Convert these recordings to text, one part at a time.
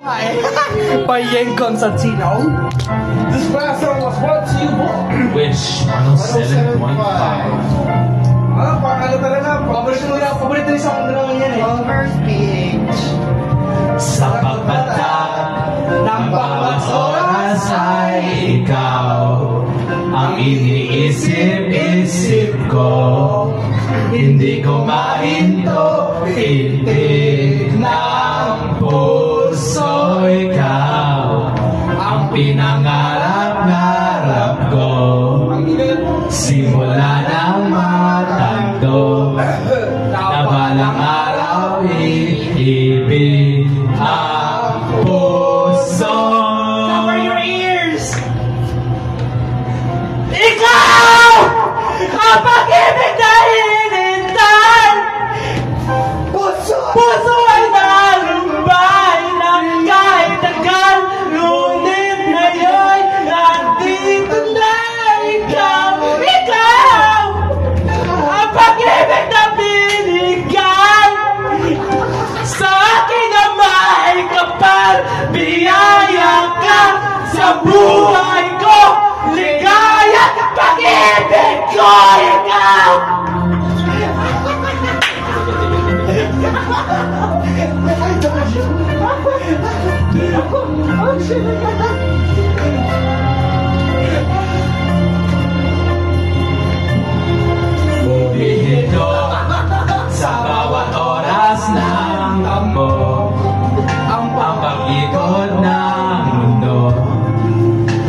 Payengkong sa Sinaw. This last song was brought to you Which 107.5. Ano talaga? Paborito yung song naman yan eh. Overspeech. Sa pagbata ng bawat oras ay ikaw ang iniisip-isip ko. Hindi ko mahinto, pintig ng puso. Ikaw ang pinangarap-ngarap ko. Simula ng matagdo na balang araw iibig ang puso. Cover your ears! Ikaw! Ang pag-ibig na hinintay! Puso ay nalumbay ng kahit tagal, ngunit ngayon nandito na ikaw! Ikaw! Ang pag-ibig na binigay sa akin na may kapal, biyaya ka sa buhay ko, ligaya at pag-ibig ko, ikaw! Bumihito sa bawat oras ng tambo ang pag-ikot ng mundo.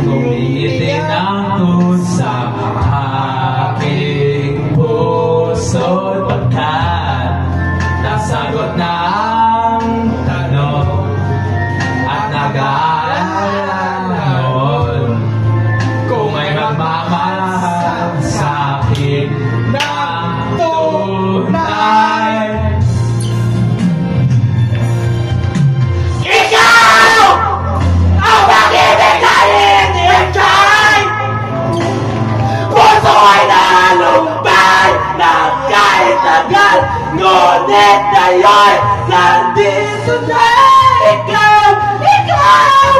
Gumiitin ang tusa aking puso, pagkat nasagot na ang tanong at nag-aalala noon kung may magmamahal sa akin ng tunay. Ikaw! Ang pag-ibig na hinihintay! Puso ay nalumbay ng kahit tagal, ngunit ngayon nandito na ikaw! Ikaw!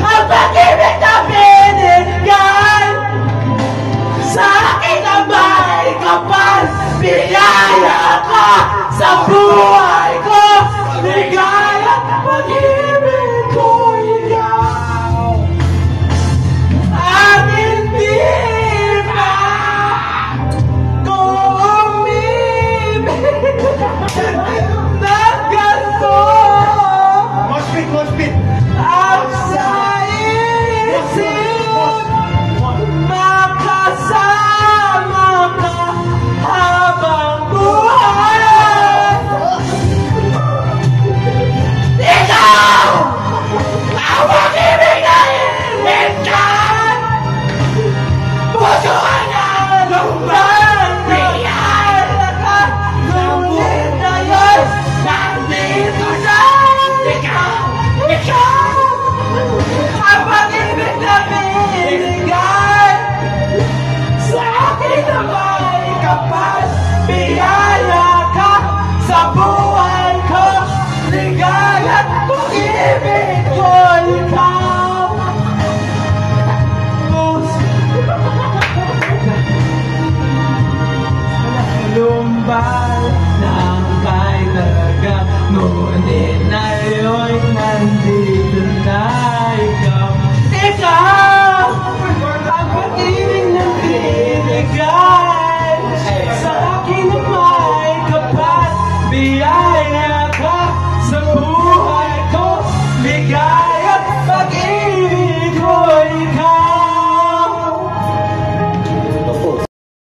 Ang pag-ibig na binigay sa akin na may kapal, biyaya ka sa buhay ko, ligaya at pag-ibig ko, ikaw at hindi pa ko umibig ng ganito. Moshpit! Ang sa isip, makasama ka habang buhay. Ikaw! Ang pag-ibig na hinihintay! Puso ay nalumbay, biyaya ka, ngunit ngayon nandito na ikaw! Ikaw! Ang pag-ibig na binigay sa akin na may kapal, biyaya ka sa buhay ko, ligaya at pag-ibig ko, ikaw! Lumbay ng kahit talaga, ngunit ngayon nandito